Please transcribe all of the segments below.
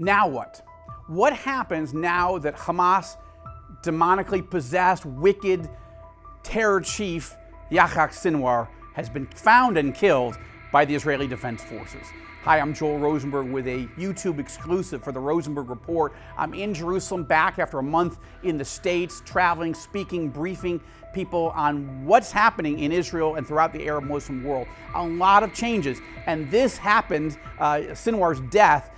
Now what? What happens now that Hamas, demonically possessed, wicked terror chief Yahya Sinwar has been found and killed by the Israeli Defense Forces? Hi, I'm Joel Rosenberg with a YouTube exclusive for the Rosenberg Report. I'm in Jerusalem, back after a month in the States, traveling, speaking, briefing people on what's happening in Israel and throughout the Arab Muslim world. A lot of changes, and this happened, Sinwar's death,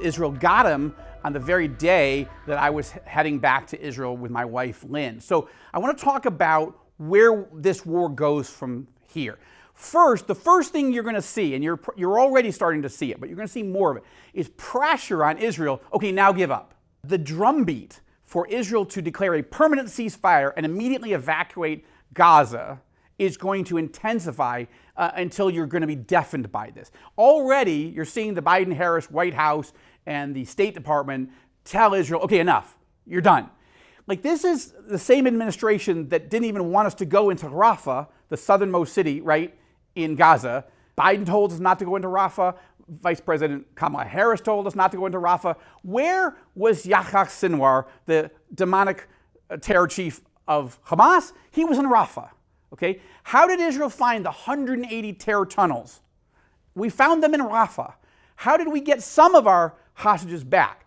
Israel got him on the very day that I was heading back to Israel with my wife, Lynn. So I want to talk about where this war goes from here. First, the first thing you're going to see, and you're already starting to see it, but you're going to see more of it, is pressure on Israel. Okay, now give up. The drumbeat for Israel to declare a permanent ceasefire and immediately evacuate Gaza is going to intensify until you're going to be deafened by this. Already, you're seeing the Biden-Harris White House and the State Department tell Israel, okay, enough, you're done. Like, this is the same administration that didn't even want us to go into Rafah, the southernmost city, right, in Gaza. Biden told us not to go into Rafah. Vice President Kamala Harris told us not to go into Rafah. Where was Yahya Sinwar, the demonic terror chief of Hamas? He was in Rafah. Okay? How did Israel find the 180 terror tunnels? We found them in Rafah. How did we get some of our hostages back?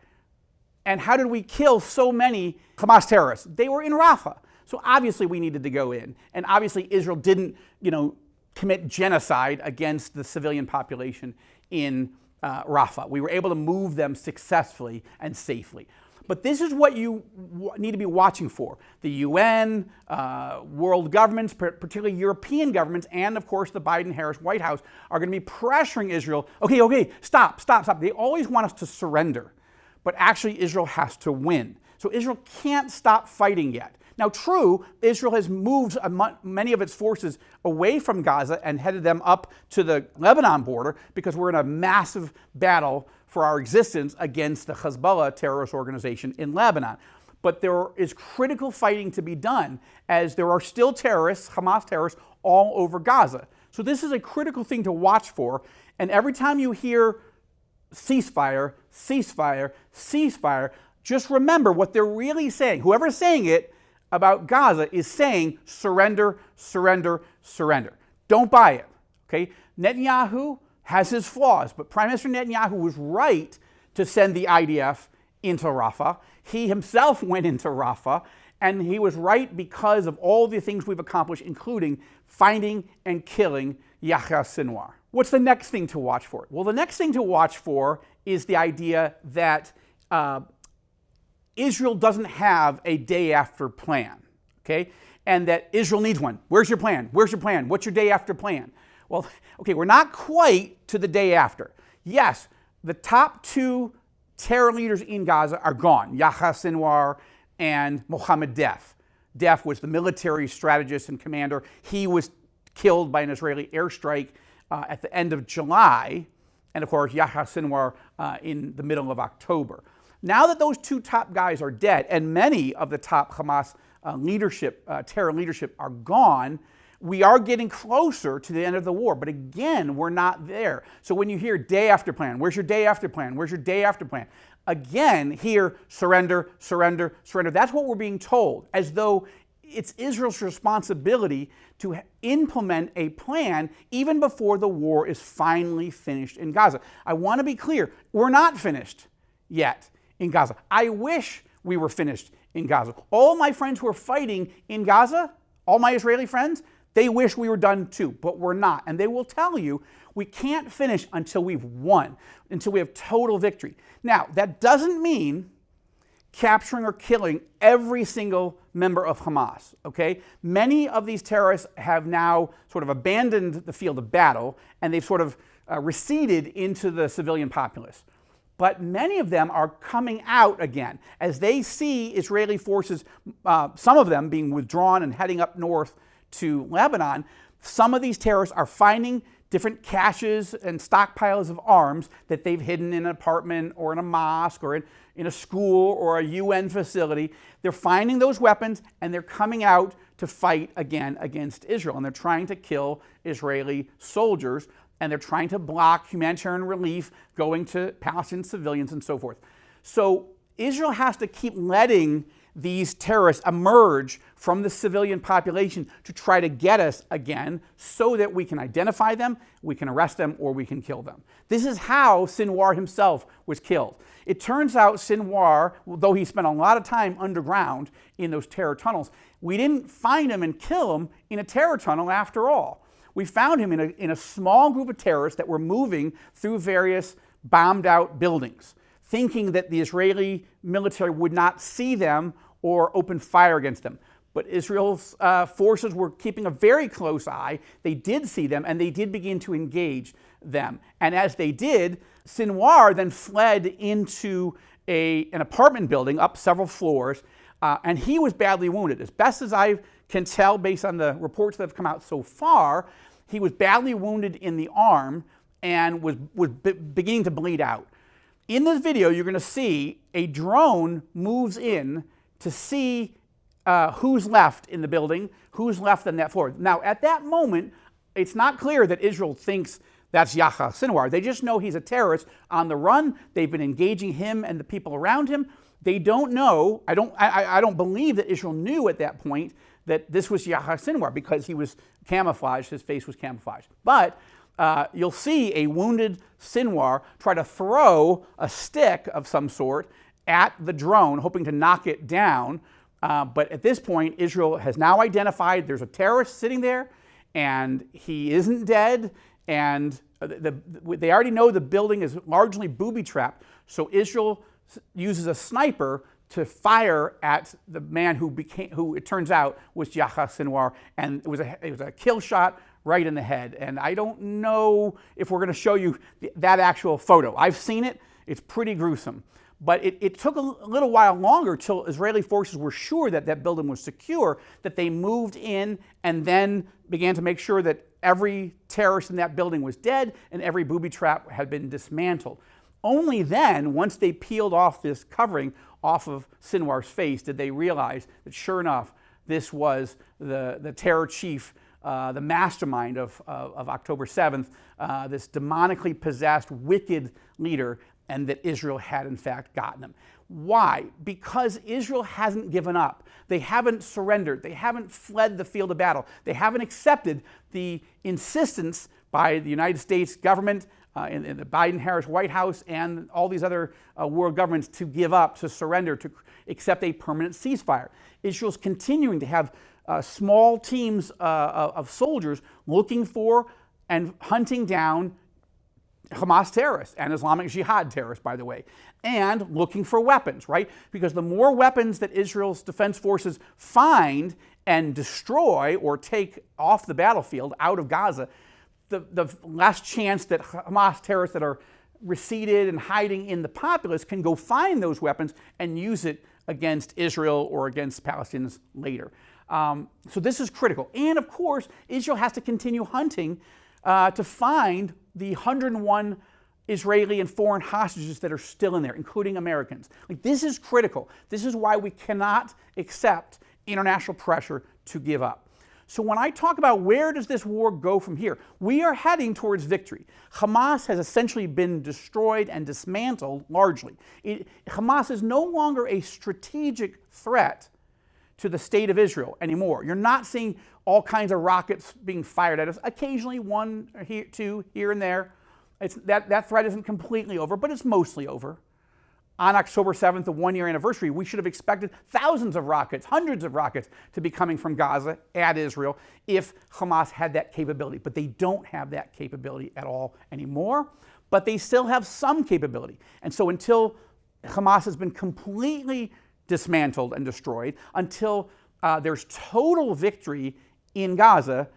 And how did we kill so many Hamas terrorists? They were in Rafah. So obviously we needed to go in. And obviously Israel didn't, commit genocide against the civilian population in Rafah. We were able to move them successfully and safely. But this is what you need to be watching for. The UN, world governments, particularly European governments, and of course the Biden-Harris White House are going to be pressuring Israel. Okay, stop. They always want us to surrender. But actually Israel has to win. So Israel can't stop fighting yet. Now, true, Israel has moved many of its forces away from Gaza and headed them up to the Lebanon border because we're in a massive battle for our existence against the Hezbollah terrorist organization in Lebanon. But there is critical fighting to be done as there are still terrorists, Hamas terrorists, all over Gaza. So this is a critical thing to watch for. And every time you hear ceasefire, ceasefire, ceasefire, just remember what they're really saying. Whoever's saying it about Gaza is saying surrender, surrender, surrender. Don't buy it, okay? Netanyahu has his flaws, but Prime Minister Netanyahu was right to send the IDF into Rafah. He himself went into Rafah, and he was right because of all the things we've accomplished, including finding and killing Yahya Sinwar. What's the next thing to watch for? Well, the next thing to watch for is the idea that Israel doesn't have a day after plan, okay? And that Israel needs one. Where's your plan? Where's your plan? What's your day after plan? Well, okay, we're not quite to the day after. Yes, the top two terror leaders in Gaza are gone, Yahya Sinwar and Mohammed Deif. Deif was the military strategist and commander. He was killed by an Israeli airstrike at the end of July, and of course, Yahya Sinwar in the middle of October. Now that those two top guys are dead, and many of the top Hamas terror leadership are gone, we are getting closer to the end of the war. But again, we're not there. So when you hear day after plan, where's your day after plan? Where's your day after plan? Again, here, surrender, surrender, surrender. That's what we're being told, as though it's Israel's responsibility to implement a plan even before the war is finally finished in Gaza. I want to be clear, we're not finished yet in Gaza. I wish we were finished in Gaza. All my friends who are fighting in Gaza, all my Israeli friends, they wish we were done too, but we're not. And they will tell you we can't finish until we've won, until we have total victory. Now, that doesn't mean capturing or killing every single member of Hamas, okay? Many of these terrorists have now sort of abandoned the field of battle, and they've sort of receded into the civilian populace. But many of them are coming out again as they see Israeli forces, some of them being withdrawn and heading up north to Lebanon. Some of these terrorists are finding different caches and stockpiles of arms that they've hidden in an apartment or in a mosque or in a school or a UN facility. They're finding those weapons and they're coming out to fight again against Israel. And they're trying to kill Israeli soldiers. and they're trying to block humanitarian relief going to Palestinian civilians and so forth. So Israel has to keep letting these terrorists emerge from the civilian population to try to get us again so that we can identify them, we can arrest them, or we can kill them. This is how Sinwar himself was killed. It turns out Sinwar, though he spent a lot of time underground in those terror tunnels, we didn't find him and kill him in a terror tunnel after all. We found him in a small group of terrorists that were moving through various bombed out buildings, thinking that the Israeli military would not see them or open fire against them. But Israel's forces were keeping a very close eye. They did see them, and they did begin to engage them. And as they did, Sinwar then fled into an apartment building up several floors, and he was badly wounded. As best as I can tell, based on the reports that have come out so far, he was badly wounded in the arm and was beginning to bleed out. In this video, you're going to see a drone moves in to see who's left in the building, who's left on that floor. Now, at that moment, it's not clear that Israel thinks that's Yahya Sinwar. They just know he's a terrorist on the run. They've been engaging him and the people around him. They don't know, I don't believe that Israel knew at that point that this was Yahya Sinwar because he was camouflaged, his face was camouflaged. But you'll see a wounded Sinwar try to throw a stick of some sort at the drone, hoping to knock it down. But at this point, Israel has now identified there's a terrorist sitting there, and he isn't dead, and they already know the building is largely booby-trapped, so Israel uses a sniper to fire at the man who it turns out was Yahya Sinwar, and it was a kill shot right in the head. And I don't know if we're going to show you that actual photo. I've seen it. It's pretty gruesome. But it took a little while longer till Israeli forces were sure that that building was secure, that they moved in and then began to make sure that every terrorist in that building was dead and every booby trap had been dismantled. Only then, once they peeled off this covering off of Sinwar's face, did they realize that sure enough, this was the terror chief, the mastermind of October 7th, this demonically possessed, wicked leader, and that Israel had in fact gotten him. Why? Because Israel hasn't given up. They haven't surrendered. They haven't fled the field of battle. They haven't accepted the insistence by the United States government, in the Biden-Harris White House, and all these other world governments to give up, to surrender, to accept a permanent ceasefire. Israel's continuing to have small teams of soldiers looking for and hunting down Hamas terrorists and Islamic Jihad terrorists, by the way, and looking for weapons, right? Because the more weapons that Israel's defense forces find and destroy or take off the battlefield out of Gaza, the less chance that Hamas terrorists that are receded and hiding in the populace can go find those weapons and use it against Israel or against Palestinians later. So this is critical. And of course, Israel has to continue hunting to find the 101 Israeli and foreign hostages that are still in there, including Americans. Like, this is critical. This is why we cannot accept international pressure to give up. So when I talk about where does this war go from here, we are heading towards victory. Hamas has essentially been destroyed and dismantled largely. Hamas is no longer a strategic threat to the state of Israel anymore. You're not seeing all kinds of rockets being fired at us. Occasionally one or two here and there. That threat isn't completely over, but it's mostly over. On October 7th, the one-year anniversary, we should have expected thousands of rockets, hundreds of rockets to be coming from Gaza at Israel if Hamas had that capability. But they don't have that capability at all anymore, but they still have some capability. And so until Hamas has been completely dismantled and destroyed, until there's total victory in Gaza,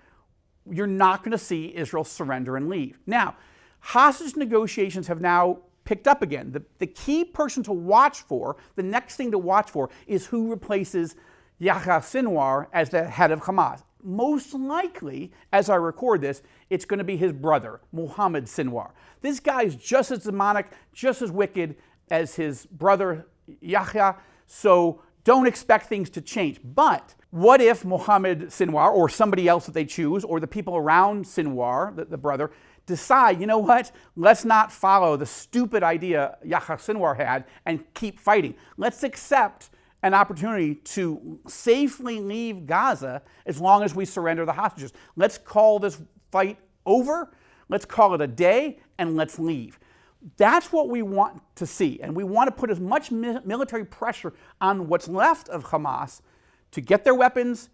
you're not going to see Israel surrender and leave. Now, hostage negotiations have now picked up again. The key person to watch for, the next thing to watch for, is who replaces Yahya Sinwar as the head of Hamas. Most likely, as I record this, it's going to be his brother, Mohammed Sinwar. This guy's just as demonic, just as wicked as his brother Yahya, so don't expect things to change. But what if Mohammed Sinwar, or somebody else that they choose, or the people around Sinwar, the brother, decide, you know what, let's not follow the stupid idea Yahya Sinwar had and keep fighting. Let's accept an opportunity to safely leave Gaza as long as we surrender the hostages. Let's call this fight over, let's call it a day, and let's leave. That's what we want to see, and we want to put as much military pressure on what's left of Hamas to get their weapons,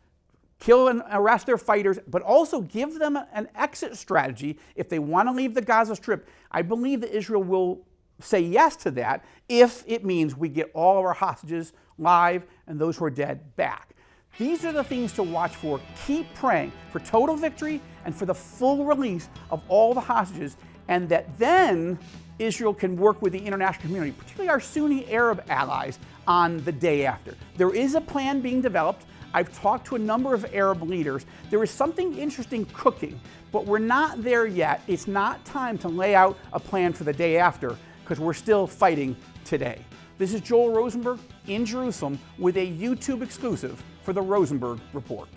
kill and arrest their fighters, but also give them an exit strategy if they want to leave the Gaza Strip. I believe that Israel will say yes to that if it means we get all of our hostages live and those who are dead back. These are the things to watch for. Keep praying for total victory and for the full release of all the hostages, and that then Israel can work with the international community, particularly our Sunni Arab allies, on the day after. There is a plan being developed. I've talked to a number of Arab leaders. There is something interesting cooking, but we're not there yet. It's not time to lay out a plan for the day after, because we're still fighting today. This is Joel Rosenberg in Jerusalem with a YouTube exclusive for the Rosenberg Report.